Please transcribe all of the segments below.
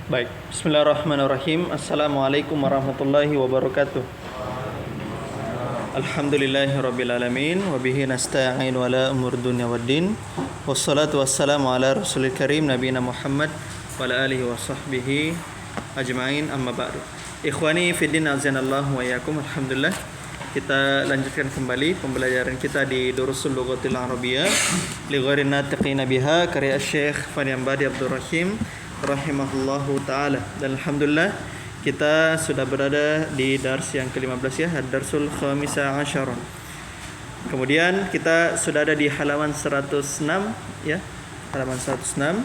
Baik, bismillahirrahmanirrahim. Assalamualaikum warahmatullahi wabarakatuh. Alhamdulillahirabbil alamin wa bihi nasta'inu ala umur dunya waddin. Wassalatu wassalamu ala rasulil karim nabiyina Muhammad wa ala alihi wa sahbihi ajmain, amma ba'du. Ikhwani fiddin azanallahu wa iyyakum. Alhamdulillah, kita lanjutkan kembali pembelajaran kita di Durusul Lughatil Arabiyyah li ghairi natiqina biha karya Syekh Faniambadi Abdul Rahim rahimahullahu taala. Dan alhamdulillah kita sudah berada di dars yang ke-15 ya, Ad-Darsul Khamisa Asyara. Kemudian kita sudah ada di halaman 106 ya, halaman 106.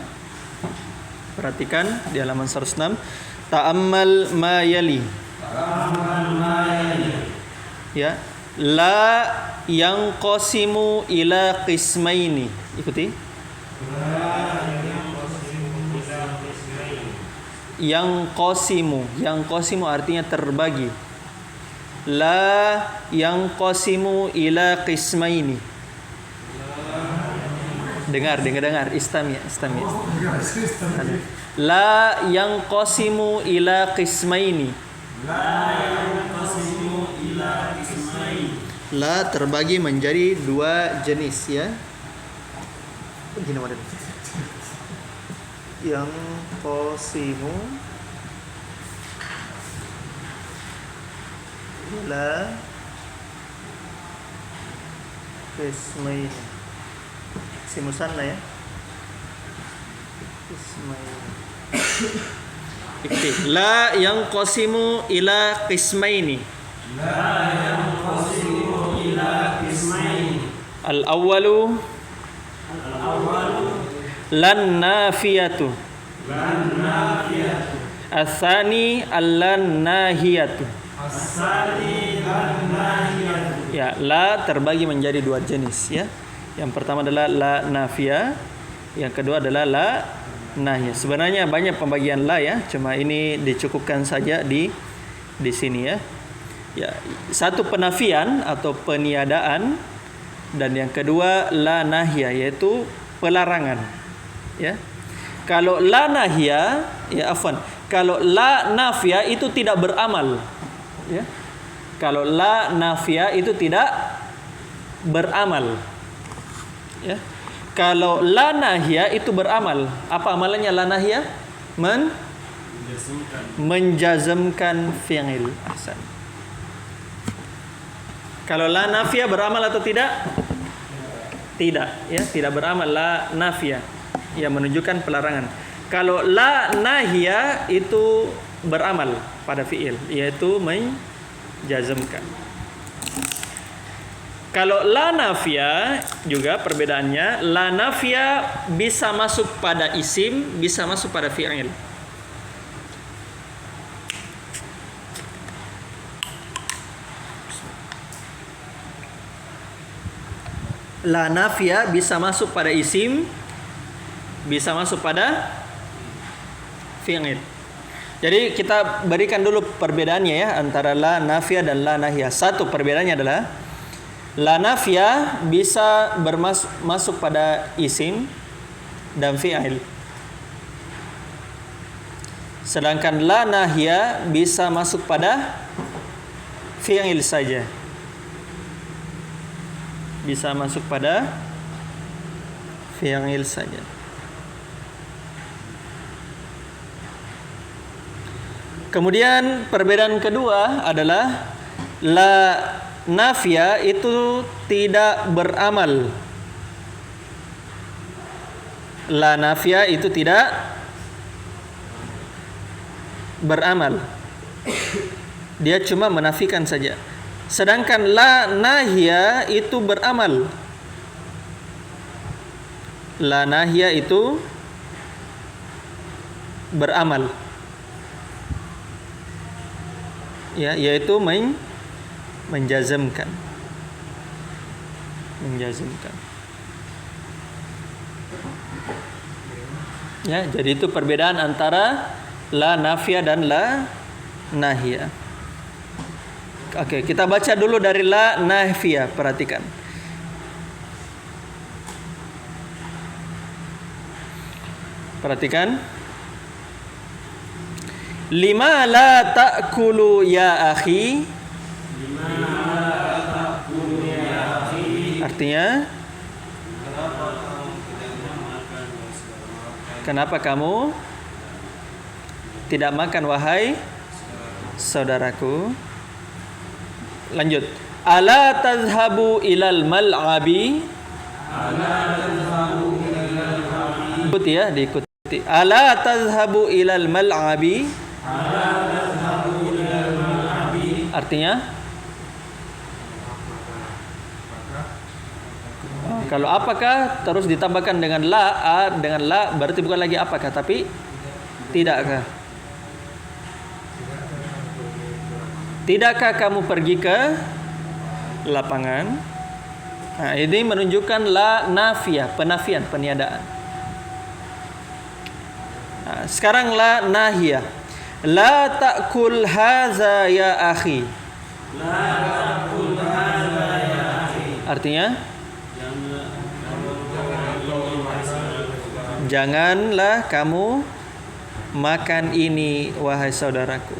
Perhatikan di halaman 106. Ta'ammal ma yali. Ya, la yang qasimu ila qismaini. Ikuti. Yang qasimu artinya terbagi. La yang qasimu ila qismaini. Dengar, istami. La yang qasimu ila qismaini. La terbagi menjadi dua jenis ya. Gini model. Yang qasimu ila qismain. Simusanna ya. Qismain. Ikti. La yang qasimu ila qismaini. La yang qasimu ila qismaini. Al-awwalu lan nafiyatu. As-tsani al-lan nahiyatu. Ya, la terbagi menjadi dua jenis ya. Yang pertama adalah la nafiyah, yang kedua adalah la nahiyah. Sebenarnya banyak pembagian la ya, cuma ini dicukupkan saja di sini ya. Ya, satu penafian atau peniadaan, dan yang kedua la nahiyah yaitu pelarangan. Ya. Kalau la nahiyah, ya afwan. Kalau la nafiyah itu tidak beramal. Ya. Kalau la nafiyah itu tidak beramal. Ya. Kalau la nahiyah itu beramal. Apa amalannya la nahiyah? Menjazmkan fi'il. Ahsan. Kalau la nafiyah beramal atau tidak? Tidak, ya, tidak beramal la nafiyah. Ya, menunjukkan pelarangan. Kalau la nahiyah itu beramal pada fi'il, yaitu menjazmkan. Kalau la nafiyah juga perbedaannya, la nafiyah bisa masuk pada isim, bisa masuk pada fi'il. La nafiyah bisa masuk pada isim, bisa masuk pada fi'il. Jadi kita berikan dulu perbedaannya ya antara la nafiyah dan la nahiyah. Satu perbedaannya adalah la nafiyah bisa masuk pada isim dan fi'il. Sedangkan la nahiyah bisa masuk pada fi'il saja. Bisa masuk pada fi'il saja. Kemudian perbedaan kedua adalah la nafiyah itu tidak beramal. La nafiyah itu tidak beramal. Dia cuma menafikan saja. Sedangkan la nahiyah itu beramal. La nahiyah itu beramal. Ya, yaitu menjazmkan. Ya, jadi itu perbedaan antara la nafiyah dan la nahiyah. Oke, kita baca dulu dari la nafiyah, perhatikan. Perhatikan. Lima la ta'kulu ya akhi. Artinya, kenapa kamu tidak makan wahai saudaraku? Lanjut. Ala tadhhabu ilal mal'abi. Ikuti ya, diikuti. Ala tadhhabu ilal mal'abi. Artinya, kalau apakah terus ditambahkan dengan la, dengan la berarti bukan lagi apakah tapi tidakkah. Tidakkah kamu pergi ke lapangan? Nah, ini menunjukkan la nafiyah, penafian, peniadaan. Nah, sekarang la nahiyah. La ta'kul hadza ya akhi. La ta'kul hadza ya akhi. Artinya, janganlah kamu makan ini wahai saudaraku.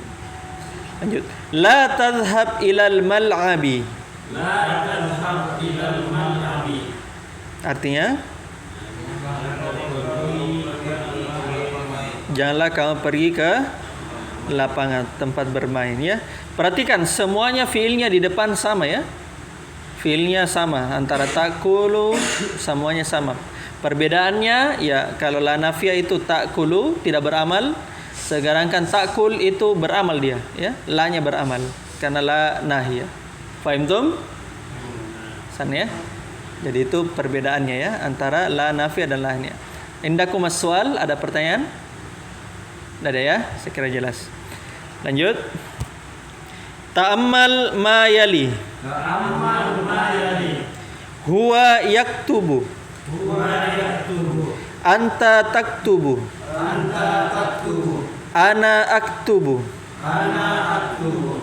Lanjut. La tadhhab ilal mal'abi. La tadhhab ilal mal'abi. Artinya, janganlah kamu pergi ke lapangan tempat bermain ya. Perhatikan semuanya fiilnya di depan sama ya. Fiilnya sama antara takulu semuanya sama. Perbedaannya ya kalau la nafiyah itu takulu tidak beramal, sedangkan takul itu beramal dia ya. La-nya beramal karena la nahiyah. Fahimtum? San ya. Jadi itu perbedaannya ya antara la nafiyah dan la nahiyah. Indakum as-sual, ada pertanyaan? Tidak ada ya? Saya kira jelas. Lanjut. Ta'ammal ma yali. Ta'ammal ma yali. Huwa yaktubu. Huwa yaktubu. Anta taktubu. Anta taktubu. Ana aktubu. Ana aktubu.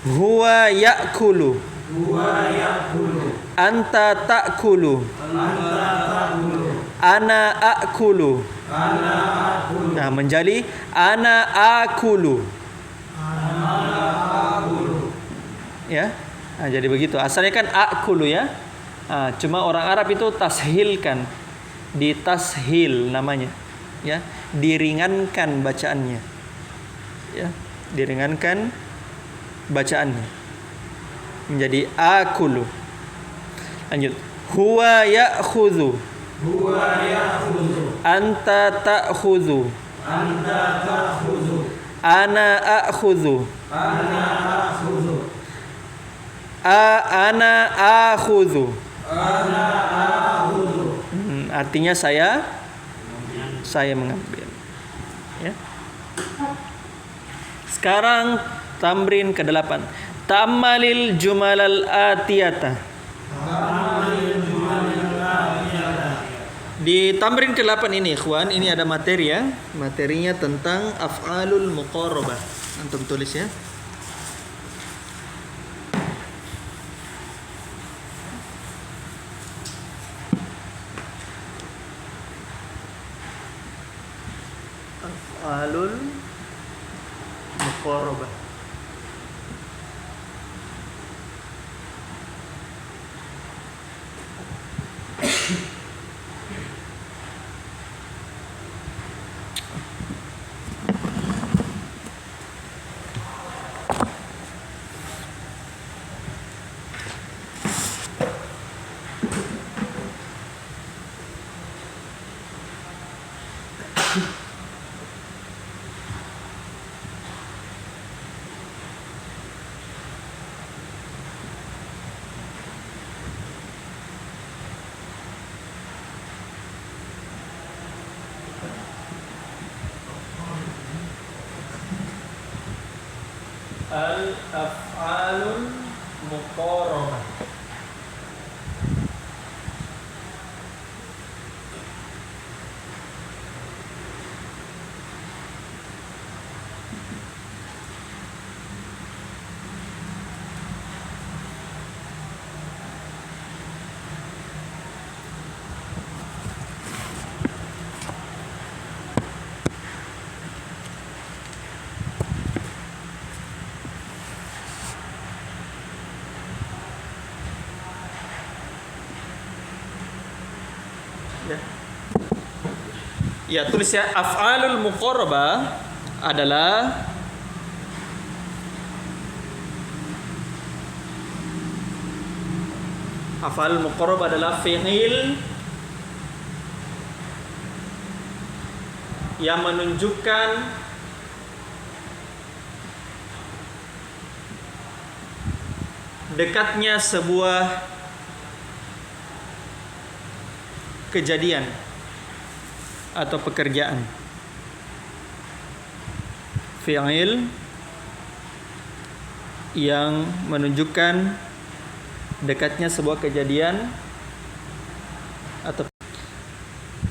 Huwa yakulu. Huwa yakulu. Anta takulu. Anta takulu. Ana akulu. Ana akulu. Nah, menjadi ana akulu. Ana akulu. Ya. Nah, jadi begitu. Asalnya kan akulu ya. Nah, cuma orang Arab itu tashilkan. Ditashil namanya. Ya, diringankan bacaannya. Ya, diringankan bacaannya. Menjadi akulu. Lanjut. Huwa ya'khudhu. Huwa ya'khudhu. Anta ta'khudhu. Anta ta'khudhu. Ana akhudhu. Ana akhudhu. Ana akhudhu. Ana akhudhu. Artinya saya mengambil. Ya. Sekarang tamrin ke-8. Ta'ammalil jumalal atiyata. Di tamrin ke-8 ini ikhwan, ini ada materi ya. Materinya tentang af'alul muqarabah. Antum tulis ya. Af'alul muqarabah. Al-af'alul muqarabah. Ya, tulis ya, af'alul muqarrabah adalah fi'il yang menunjukkan dekatnya sebuah kejadian atau pekerjaan. Fi'il yang menunjukkan dekatnya sebuah kejadian atau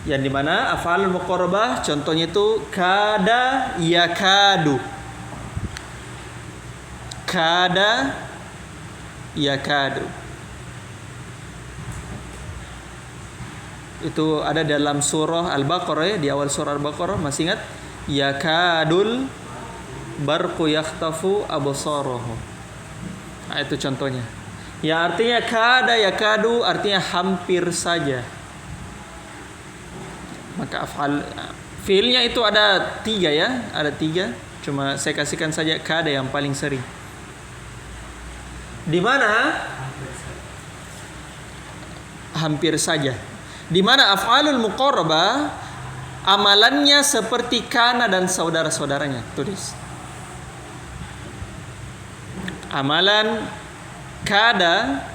yang dimana af'alul muqarrabah contohnya itu kada yakadu. Kada yakadu. Itu ada dalam surah Al-Baqarah ya, di awal surah Al-Baqarah, masih ingat? Yakadul barqu yakhtafu absarahu. Nah, itu contohnya. Ya, artinya kada yakadu artinya hampir saja. Maka fiilnya itu ada 3 ya, ada 3. Cuma saya kasihkan saja kada yang paling sering. Di mana hampir saja. Di mana af'alul muqarrabah amalannya seperti kana dan saudara-saudaranya. Tulis. Amalan kada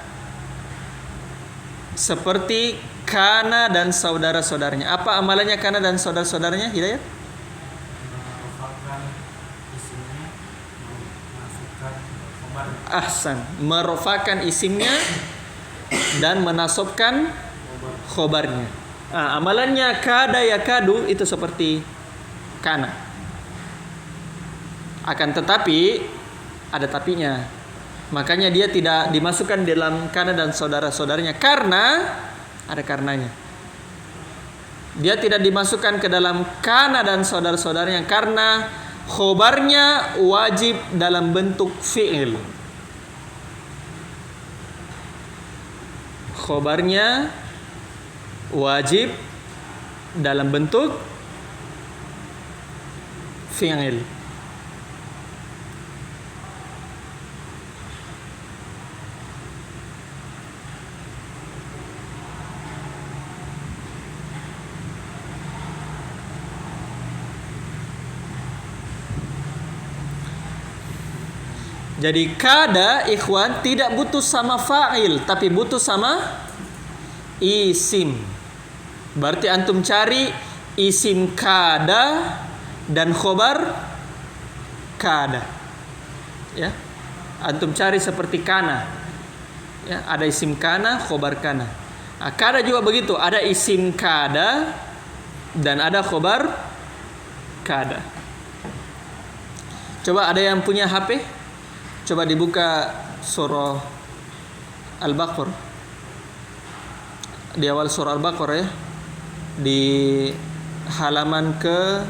seperti kana dan saudara-saudaranya. Apa amalannya kana dan saudara-saudaranya? Hidayat? Ahsan. Merofakan isimnya dan menasobkan khobarnya. Nah, amalannya kada yakadu itu seperti kana. Akan tetapi ada tapinya. Makanya dia tidak dimasukkan dalam kana dan saudara-saudaranya karena ada karenanya. Dia tidak dimasukkan ke dalam kana dan saudara-saudaranya karena khobarnya wajib dalam bentuk fi'il. Khobarnya wajib dalam bentuk fi'il. Jadi kada ikhwan tidak butuh sama fa'il tapi butuh sama isim. Berarti antum cari isim kada dan khobar kada. Ya. Antum cari seperti kana. Ya, ada isim kana, khobar kana. Nah, kada juga begitu, ada isim kada dan ada khobar kada. Coba ada yang punya HP? Coba dibuka surah Al-Baqarah. Di awal surah Al-Baqarah ya. Di halaman ke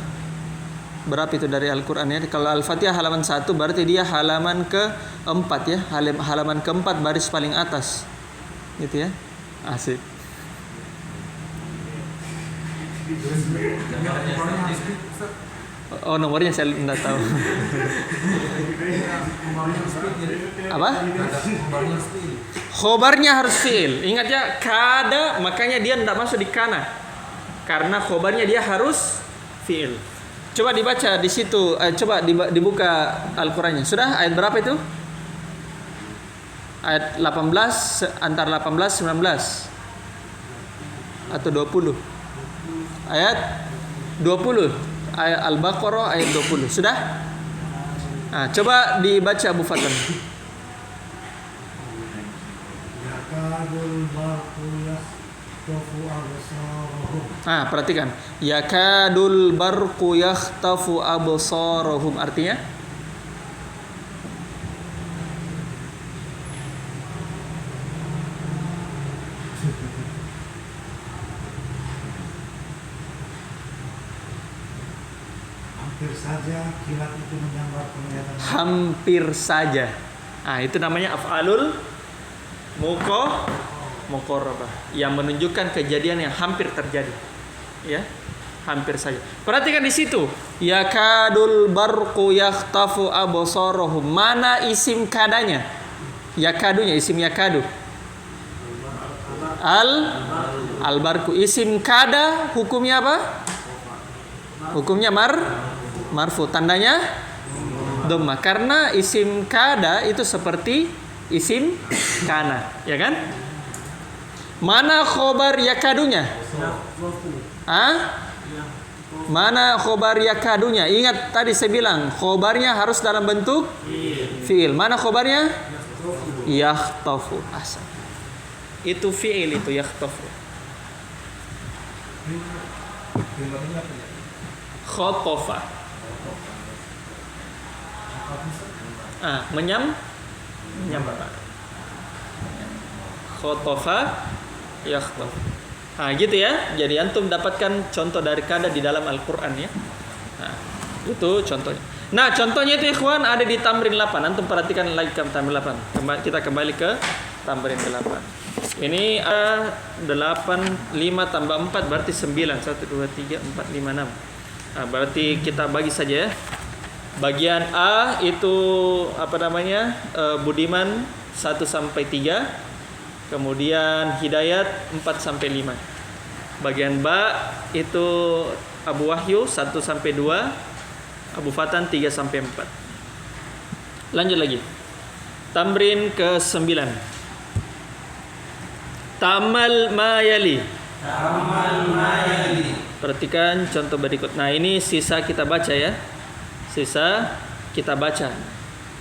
berapa itu dari Al-Quran ya? Kalau Al-Fatihah halaman 1 berarti dia halaman ke-4 ya. Halaman ke-4 baris paling atas. Gitu ya. Asik. Oh, nomornya saya tidak tahu. Apa? Khobarnya harus fi'il. Ingat ya, kada makanya dia tidak masuk di kana. Karena khobarnya dia harus fi'il. Coba dibaca di situ, coba dibuka Al-Qur'annya. Sudah ayat berapa itu? Ayat 18 antara 18 19 atau 20. Ayat 20. Ayat Al-Baqarah ayat 20. Sudah? Nah, coba dibaca Abu Fatan. Nah, perhatikan. Yakadul barqu yakhtafu absarahum. Artinya? Hampir saja kilat itu menyambar penglihatan. Hampir saja. Nah, itu namanya af'alul muqarrabah yang menunjukkan kejadian yang hampir terjadi. Ya. hampir saja. Perhatikan di situ. Yakadul barqu yakhtafu absarahum. Mana isim kadanya? Yakadunya, isim yakadu. Al-barqu. Isim kada hukumnya apa? Hukumnya marfu. Tandanya dhamma. Karena isim kada itu seperti isim kana, ya kan? Mana khobar yakadunya? Mana khobar yakadunya? Ingat tadi saya bilang khobarnya harus dalam bentuk fiil. Mana khobarnya? Yakhtafu. Asal. Itu fiil itu yakhtafu. Khotofa. Menyam Pak. Khotofa yakhtafu. Gitu ya. Jadi antum dapatkan contoh dari kada di dalam Al-Qur'an ya. Itu contohnya. Nah, contohnya itu ikhwan ada di tamrin 8. Antum perhatikan lagi ke tamrin 8. Kita kembali ke tamrin 8. Ini 8 5 tambah 4 berarti 9. 1 2 3 4 5 6. Berarti kita bagi saja ya. Bagian A itu Budiman 1 sampai 3. Kemudian Hidayat 4 sampai 5. Bagian ba itu Abu Wahyu 1 sampai 2, Abu Fatan 3 sampai 4. Lanjut lagi. Tamrin ke-9. Tamal mayali. Perhatikan contoh berikut. Nah, ini sisa kita baca ya.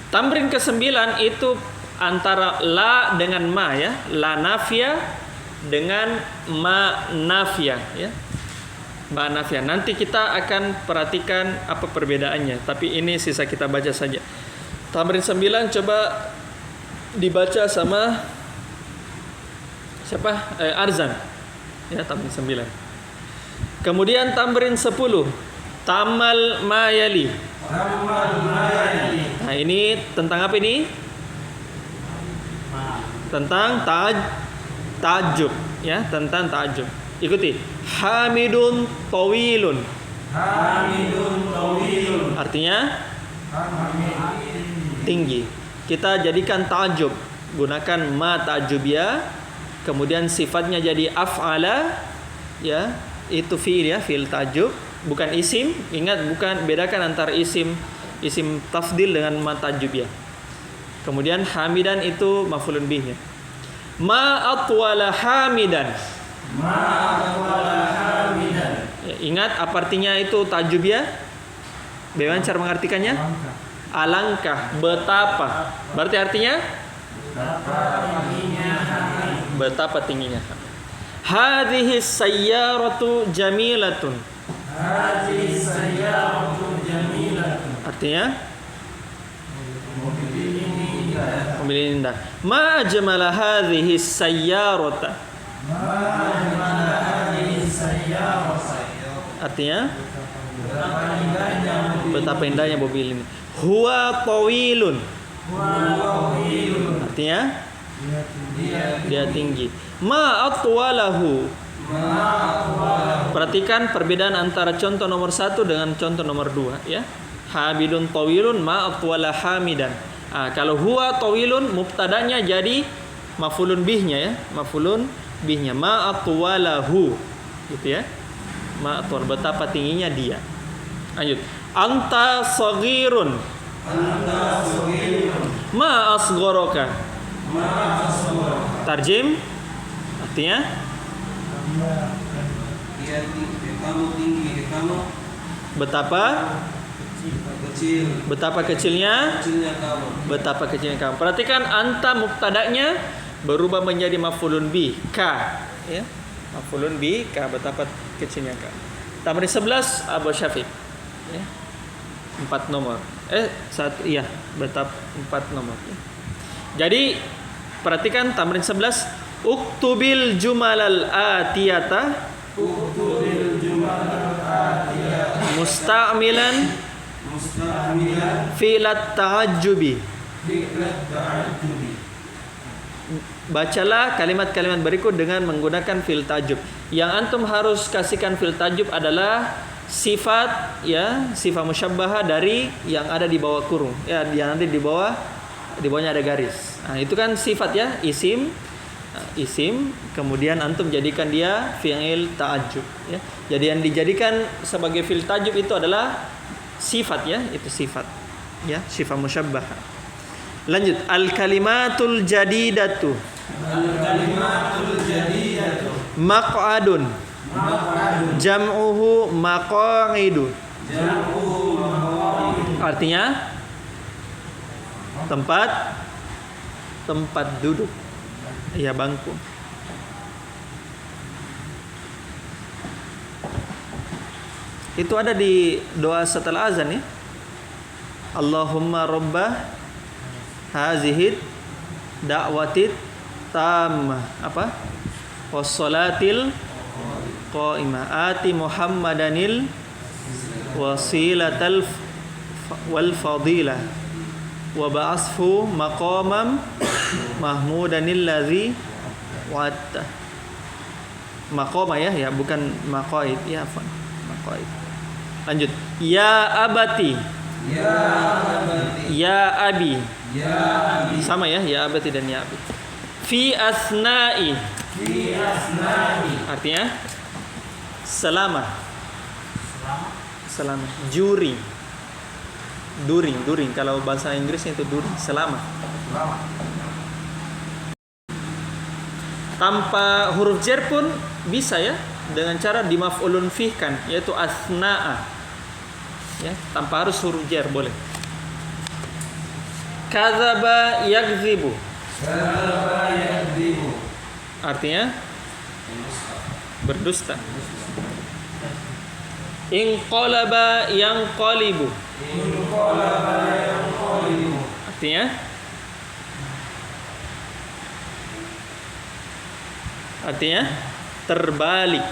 Tamrin ke-9 itu antara la dengan ma ya, la nafia dengan ma nafia ya. Ma nafia. Nanti kita akan perhatikan apa perbedaannya, tapi ini sisa kita baca saja. Tamrin 9 coba dibaca sama siapa? Arzan. Ya, tamrin 9. Kemudian tamrin 10. Tamal mayali. Nah, ini tentang apa ini? Tentang ta'ajjub ya, tentang ta'ajjub. Ikuti. Hamidun tawilun. Artinya tinggi. Kita jadikan ta'ajjub, gunakan ma ta'ajjubiyah, kemudian sifatnya jadi af'ala ya, itu fi'il ya, fi'il ta'ajjub, bukan isim. Ingat, bukan, bedakan antara isim tafdil dengan ma ta'ajjubiyah. Kemudian hamidan itu maf'ulun bihnya. Ma atwala hamidan. Ya, ingat apa artinya itu ta'ajjubiyah? Bagaimana cara mengartikannya? Alangkah, betapa. Berarti artinya betapa tingginya. Hadhihi sayyaratu jamilatun. Artinya mobil indah. Ma ajmala hadhihi sayyarata. Artinya betapa indahnya mobil ini. Huwa tawilun. Artinya dia tinggi. Ma atwalahu. Perhatikan perbedaan antara contoh nomor 1 dengan contoh nomor 2 ya. Habidun tawilun ma atwala hamidan. Kalau huwa tawilun mubtadanya jadi maf'ulun bihnya ya, maf'ulun bihnya ma atwalahu gitu ya. Ma atwal, betapa tingginya dia. Lanjut. Anta saghirun. Ma asghoraka. Tarjim artinya kamu tinggi, kamu betapa kecilnya kamu. Betapa kecilnya kamu. Perhatikan anta mubtada'nya berubah menjadi maf'ulun bi ka ya. Maf'ulun bi ka, betapa kecilnya kamu. Tamrin 11 Abu Syafiq ya. 4 nomor. Betapa 4 nomor ya. Jadi perhatikan tamrin 11 uktubil jumalal atiyata musta'milan fi'lat ta'ajjubi. Bacalah kalimat-kalimat berikut dengan menggunakan fi'il ta'ajjub. Yang antum harus kasihkan fil tajub adalah sifat ya, sifat musyabbahah dari yang ada di bawah kurung. Ya, yang nanti di bawahnya ada garis. Nah, itu kan sifat ya, isim. Isim, kemudian antum jadikan dia fi'il ta'ajjub ya. Jadi yang dijadikan sebagai fi'il ta'ajjub itu adalah sifat ya, itu sifat ya, sifat musyabbahah. Lanjut, al kalimatul jadidatu. Maq'adun. Jam'uhu maqa'idu. Artinya tempat duduk. Ya, bangku. Itu ada di doa setelah azan ya. Allahumma rabbah hazihid da'watit tammah apa? Wassalatil qa'imah ati Muhammadanil wasilatal wal fadilah wa ba'asfu maqamam mahmudanil ladzi wa'atta. Maqama ya, bukan maqaid ya, afwan. Maqaid. Lanjut. Ya abati. Ya abi. Sama ya abati dan ya abi. Fi asna'i. Artinya selama. During kalau bahasa Inggrisnya itu during, selama. Tanpa huruf jar pun bisa ya, dengan cara dimaf'ulun fih kan, yaitu asna'a. Ya, tanpa harus huruf jar boleh. Kadzaba yakdzibu. Artinya berdusta. Inqalaba yanqalibu. Artinya terbalik.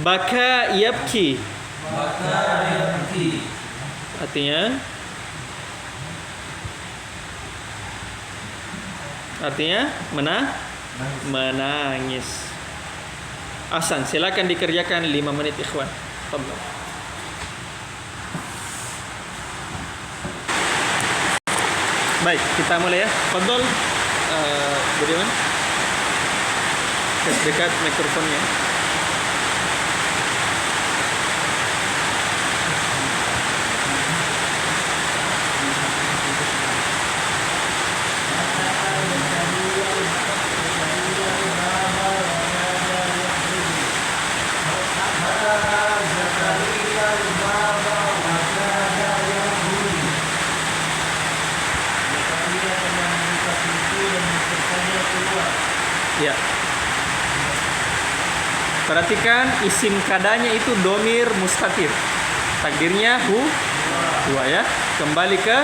Baka yabki. Artinya menangis. Ahsan, silakan dikerjakan 5 menit ikhwan. Tafadhol. Baik, kita mulai ya. Tafadhol, Budiman. Dekat mikrofonnya. Ya. Perhatikan isim kadanya itu domir mustatir. Takdirnya huwa ya. Kembali ke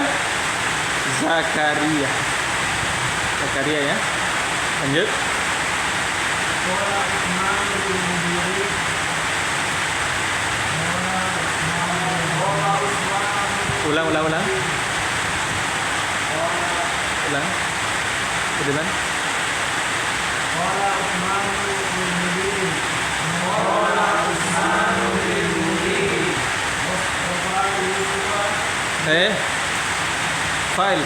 Zakaria ya. Lanjut. Ulang. Ulang.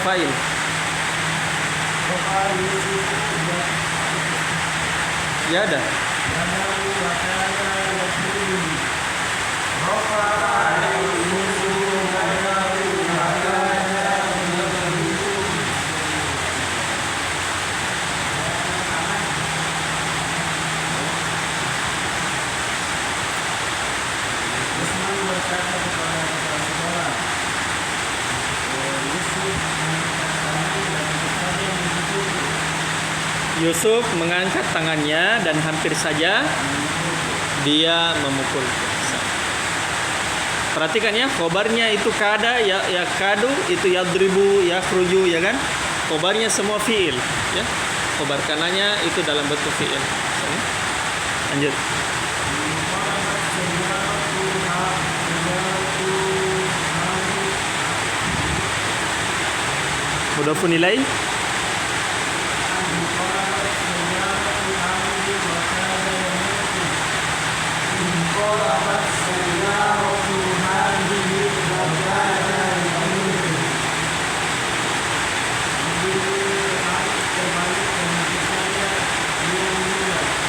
File. Ya ada. Yusuf mengangkat tangannya dan hampir saja dia memukul. Perhatikan ya, khobarnya itu kada, ya kadu, itu yadribu, yakhruju, ya kan? Khobarnya semua fiil, ya. Khobar kanannya itu dalam bentuk fiil. Lanjut. Mudhafun ilaih.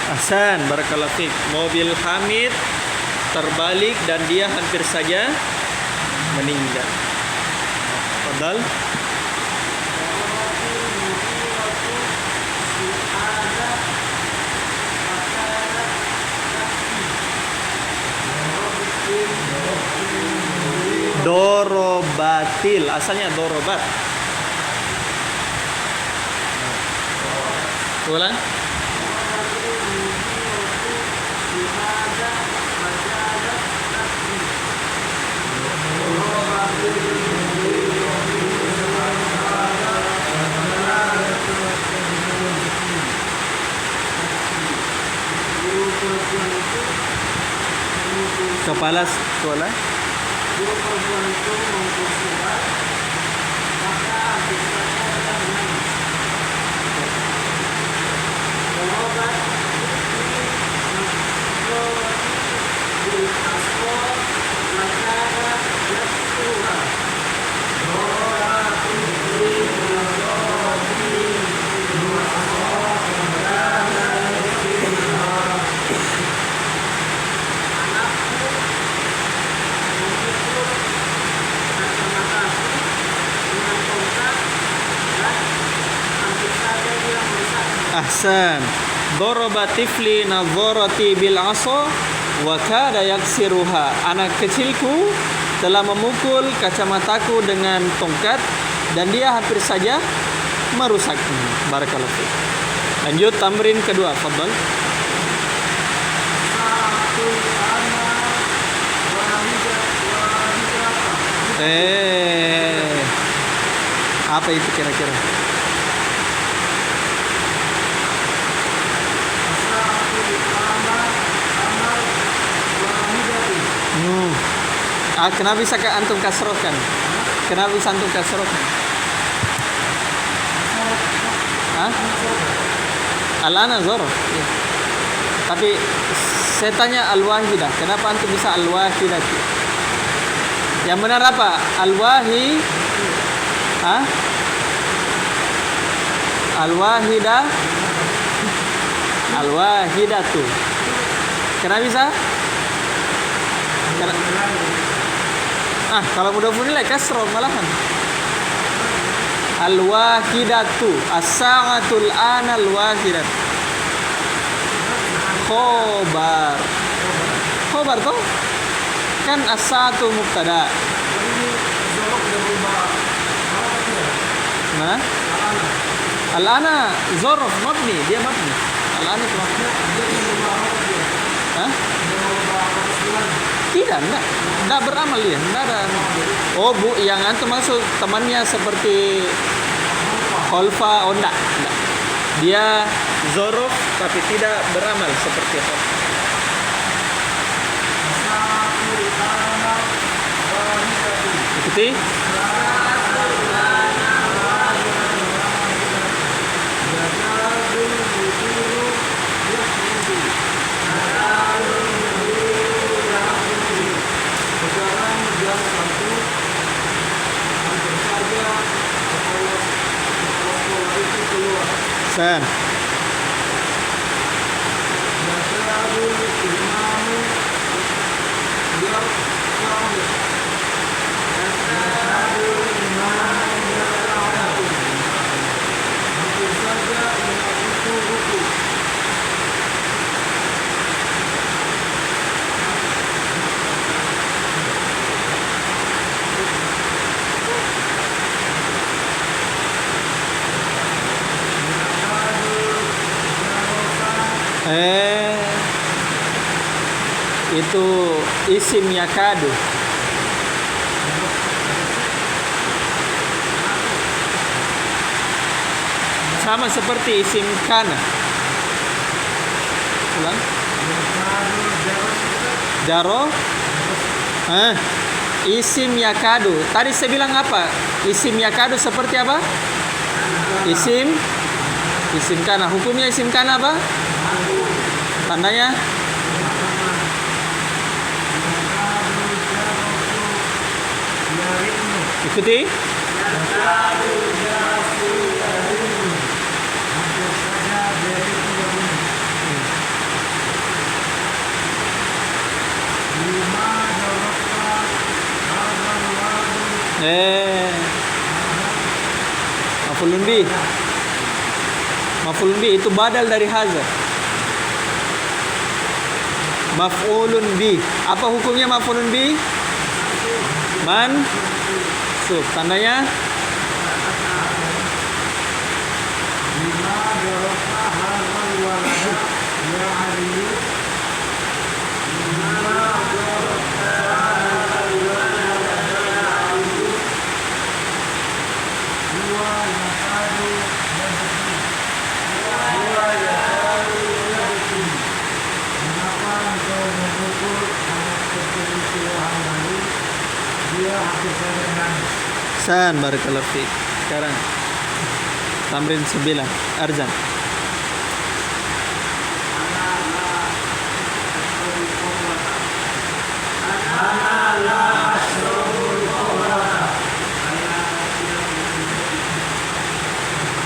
Ahsan, barakallahu fiik. Mobil Hamid terbalik dan dia hampir saja meninggal. Fadal. Dorobatil, asalnya dorobat. Ulang. Kepala sekolah. Ahsan. Daraba tifli nadharati bil 'asa wa kada yaksiruha. Anak kecilku telah memukul kacamataku dengan tongkat dan dia hampir saja merusaknya. Barakallahu fiik. Lanjut tamrin kedua, fadhal. Apa itu kira-kira? Kenapa bisa antum kasrohkan? Kenapa bisa antum kasrohkan? Al-ana zorof. Ya. Tapi saya tanya al-wahidah. Kenapa antum bisa al-wahidah? Yang benar apa? Al-wahi. Al-wahidah. Al-wahidatu. Kenapa bisa? Kalau mudhafun ilaih kasroh malahan. Al-wahidatu, as-sa'atul ana al-wahidatu. Khobar toh? Kan as-sa'atu mubtada. Mana? Al-ana zorof mabni, dia mabni. Al-ana itu mabni. Tidak, enggak beramal dia, enggak ada. Oh bu, yang antum maksud temannya seperti Kholfa, oh enggak. Dia zorof tapi tidak beramal seperti itu. Ikuti. Sen. Itu isim yakadu. Sama seperti isim kana. Ulang. Jaro. Isim yakadu. Tadi saya bilang apa? Isim yakadu seperti apa? Isim kana. Hukumnya isim kana apa? Tandanya ikuti. Maf'ulun bi. Maf'ulun bi itu badal dari haza. Maf'ulun bi. Apa hukumnya maf'ulun bi? Mansub. Tandanya San barakallahu fiik. Sekarang tamrin 9 Arzan.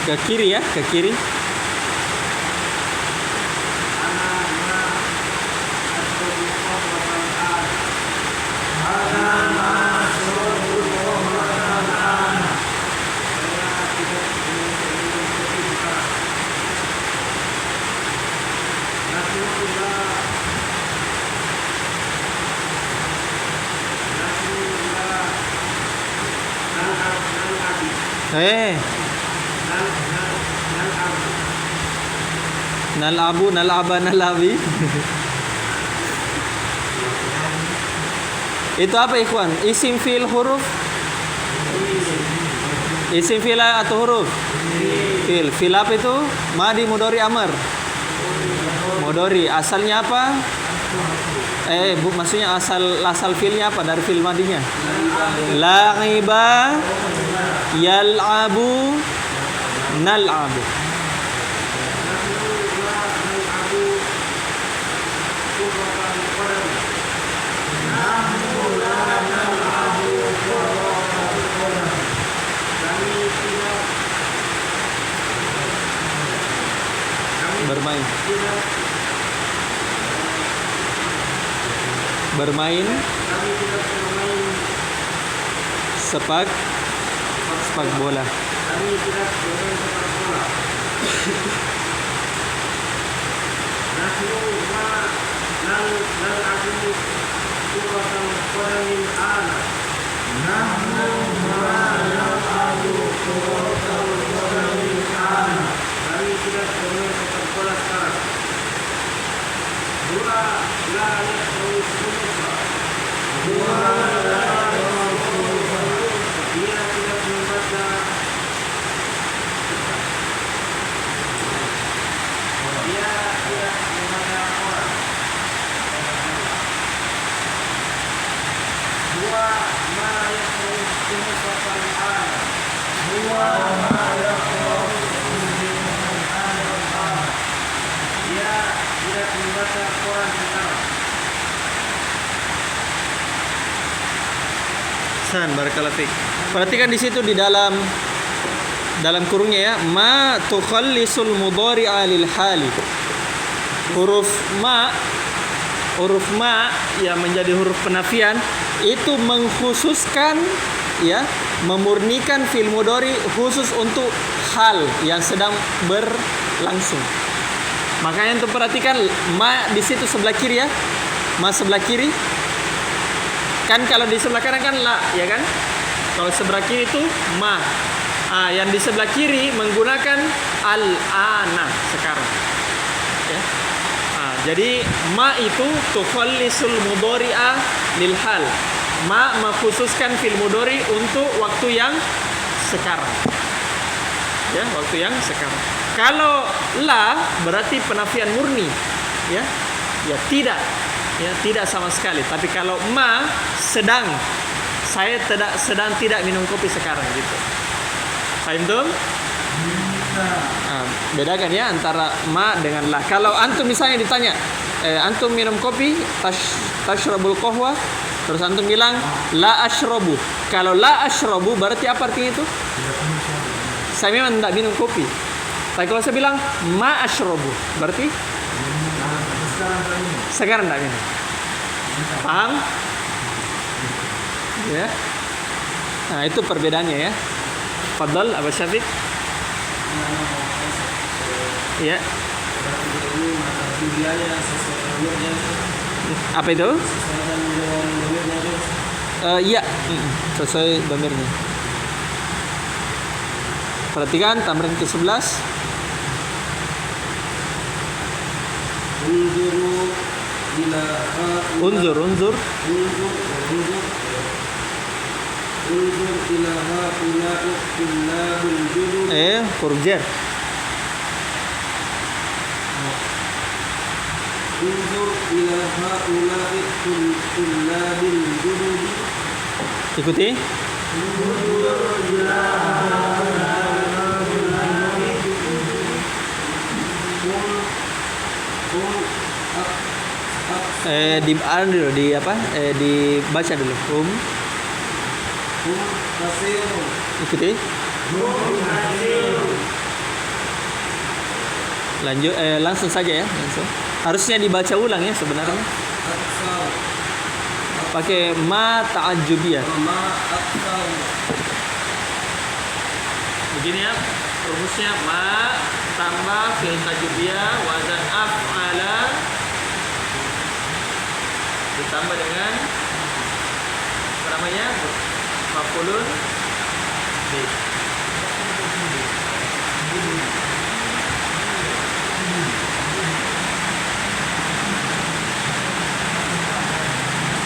Ke kiri ya, ke kiri. Nalabu, nalaba, nalabi. Itu apa ikhwan? Isim fi'il huruf? Isim fi'il atau huruf? Fi'il. Fi'il apa itu? Madi, mudhari, amr. Mudhari. Asalnya apa? Maksudnya asal fi'ilnya apa? Dari fi'il madinya. La'iba, yal'abu, nal'abu. Bermain sepak bola. San barakallahu fiik. Perhatikan di situ di dalam kurungnya ya, ma tukhallisul mudhari'a lil hali. Huruf ma yang menjadi huruf penafian itu mengkhususkan ya, memurnikan fi'il mudhari khusus untuk hal yang sedang berlangsung. Makanya untuk perhatikan ma di situ sebelah kiri ya. Ma sebelah kiri. Kan kalau di sebelah kanan kan la, ya kan? Kalau sebelah kiri itu ma. Yang di sebelah kiri menggunakan al-ana sekarang. Ya. Jadi ma itu tukhallisul mudhari'a lil hal. Ma mengkhususkan fil mudhari untuk waktu yang sekarang. Ya, waktu yang sekarang. Kalau la berarti penafian murni, ya. Ya tidak. Ya, tidak sama sekali. Tapi kalau ma sedang saya sedang tidak minum kopi sekarang gitu. Paham tuh? Bedakan ya antara ma dengan la. Kalau antum misalnya ditanya, antum minum kopi, tashrabul qahwa, terus antum bilang la ashrabu. Kalau la ashrabu berarti apa artinya itu? Saya memang tidak minum kopi. Tapi kalau saya bilang ma ashrabu, berarti sekarang tidak minum. Paham? Ya. Nah, itu perbedaannya ya. Fadal Abu Syafiq. Ya. Apa itu? Iya, sesuai domirnya. Perhatikan tamrin ke-11. Unzur ila haula'i tullabul judud. huruf jar. Unzur ila haula'i tullabil judud. Ikuti. Dibaca dulu. Kasirun. Ikuti. Lanjut, langsung saja ya, langsung. Harusnya dibaca ulang ya sebenarnya. Aksar. Pakai ma ta'ajjubiyah. Ma aksar. Begini ya, rumusnya ma tambah fi'il ta'ajjubiyah wazan af'ala ditambah dengan apa namanya? Maf'ulun bih.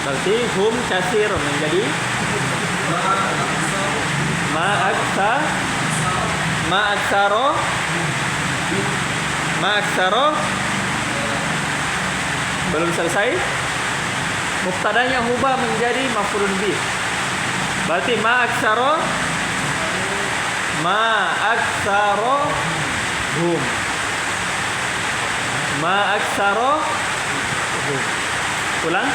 Berarti hum kasirun menjadi ma aksaro belum selesai. Mubtadanya hubah menjadi maf'ulun bih. Berarti ma aksaro hum. Ma aksaro hum. Ulang.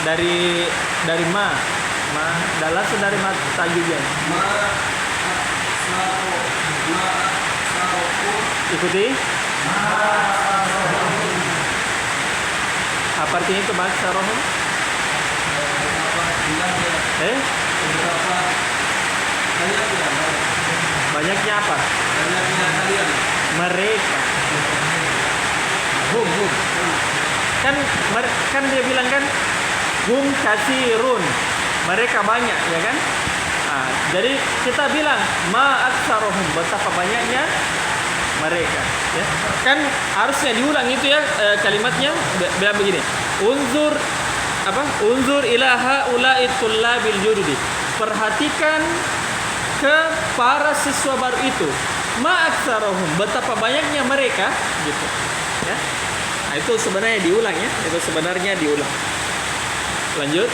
Dari ma langsung dari ma tajwidnya. Ikuti. Apa artinya itu ma aksarohum? Banyaknya apa? Banyaknya kalian. Mereka. Hum. Kan dia bilang kan hum kasirun. Mereka banyak, ya kan? Jadi kita bilang ma aksarohum, betapa banyaknya mereka, ya. Kan harusnya diulang itu ya, kalimatnya bilang begini. Unzur ila haula'i tullabil jududi. Perhatikan ke para siswa baru itu. Ma aksarohum, betapa banyaknya mereka, gitu. Ya. Nah, itu sebenarnya diulang ya. Itu sebenarnya diulang. Lanjut.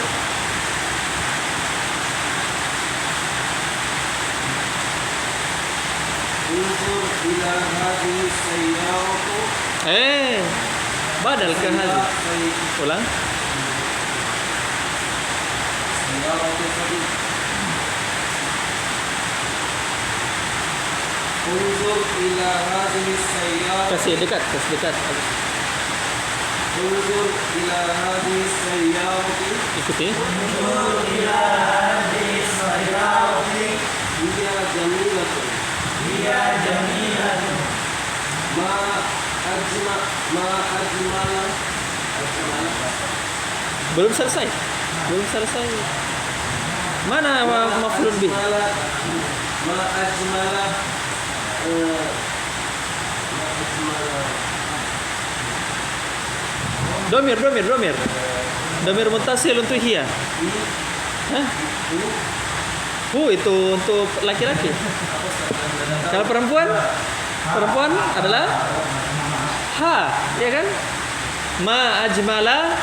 Unzur ila hadhihi sayyaratu. Badal ke hadhi. Ulang. Sayyaratu tadi. Unzur ila hadhihi sayyaratu. Kasih dekat. Unzur ila hadhihi sayyarati. Ikuti. Unzur ila hadhihi sayyarati. Hiya jamilatun. Ma ajmala. Belum selesai. Mana maf'ulun bih? Ma ajmala. Domir. Domir muttasil untuk hiya. Itu untuk laki-laki. Kalau perempuan adalah ha, ya kan? Ma ajmala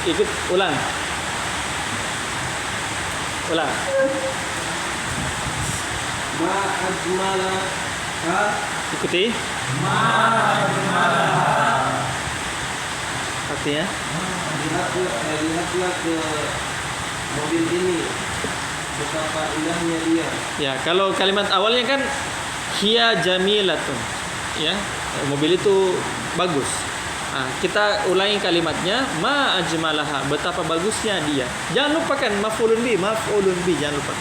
ikut ulang. Ulang. Ma ajmala ha. Ikuti. Artinya? Lihatlah ke mobil ini, betapa indahnya dia. Ya, kalau kalimat awalnya kan hiya jamilatun. Ya, mobil itu bagus. Nah, kita ulangi kalimatnya ma ajmalaha, betapa bagusnya dia. Jangan lupakan maf'ulun bi, jangan lupa.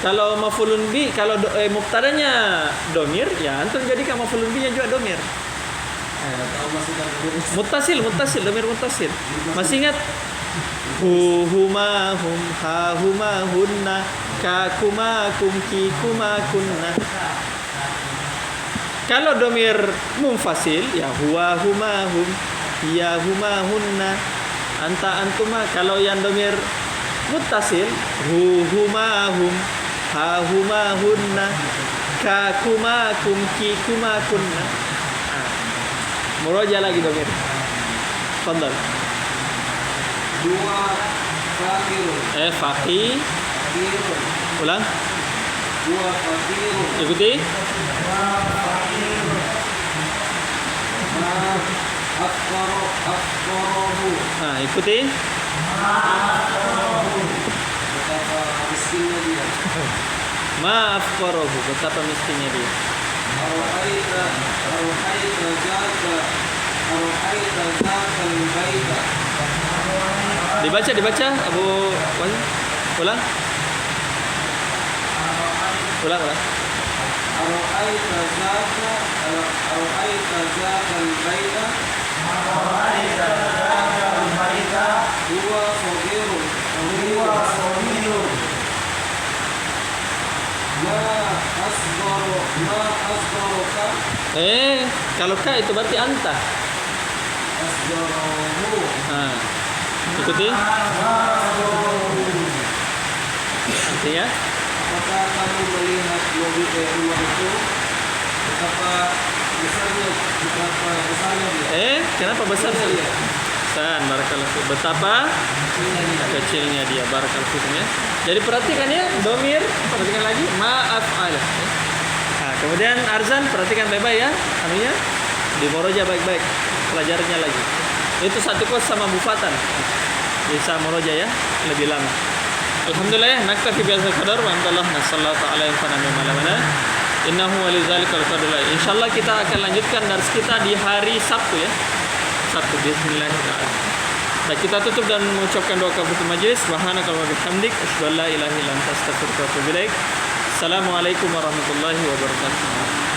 Kalau maf'ulun bi, kalau mubtadanya domir, ya antum jadikan maf'ulun bi-nya juga domir. Tahu masukkan Muttasil, domir muttasil. Masih ingat? Hu huma hum ha huma hunna ka kuma kum ki kuma kunna. Kalau domir munfasil ya huwa huma hum hiya huma hunna anta antuma. Kalau yang domir muttasil hu huma hum ha huma hunna ka kuma kum ki kuma kunna. Muroja lagi domir. Fadal. dua fakirun. Faqih. Fakirun. Ulang. Dua fakirun. Ikuti. Ma akfarahu. Nah, ikuti. Betapa miskinnya dia. Maaf korohu, betapa miskinnya dia. Arohaita zakal baita. Dibaca Abu Wahid. Ulang. Ulang. Arohaita zakal baita. Huwa sagirun. Ma asgaruka. Kalau ka itu berarti anta. Asgaruhu. Nah, ikuti. Artinya? Apakah kamu melihat mobil rumah itu? Betapa besarnya dia. Kenapa besarnya dia? Barakallahu fiik. Betapa kecilnya dia. Barakallahu fiik ya. Jadi perhatikan ya, domir, perhatikan lagi ma'af'ala. Nah, kemudian Arzan perhatikan baik-baik ya, anunya di Moroja baik-baik, pelajarannya lagi. Itu satu kos sama bufatan. Bisa Moroja ya, lebih lama. Alhamdulillah ya, naktafi bihadzal qadar wa antallah nasallahu ta'ala yanfa'ana bima 'allamana. Innahu walidzalika qadir. Insyaallah kita akan lanjutkan dars kita di hari Sabtu ya. Sabtu bismillahirrahmanirrahim. Nah, kita tutup dan mengucapkan doa kafaratul majlis. Subhanakallahumma wa bihamdik asyhadu an la ilaha illa anta astaghfiruka wa atubu ilaik. Assalamualaikum warahmatullahi wabarakatuh.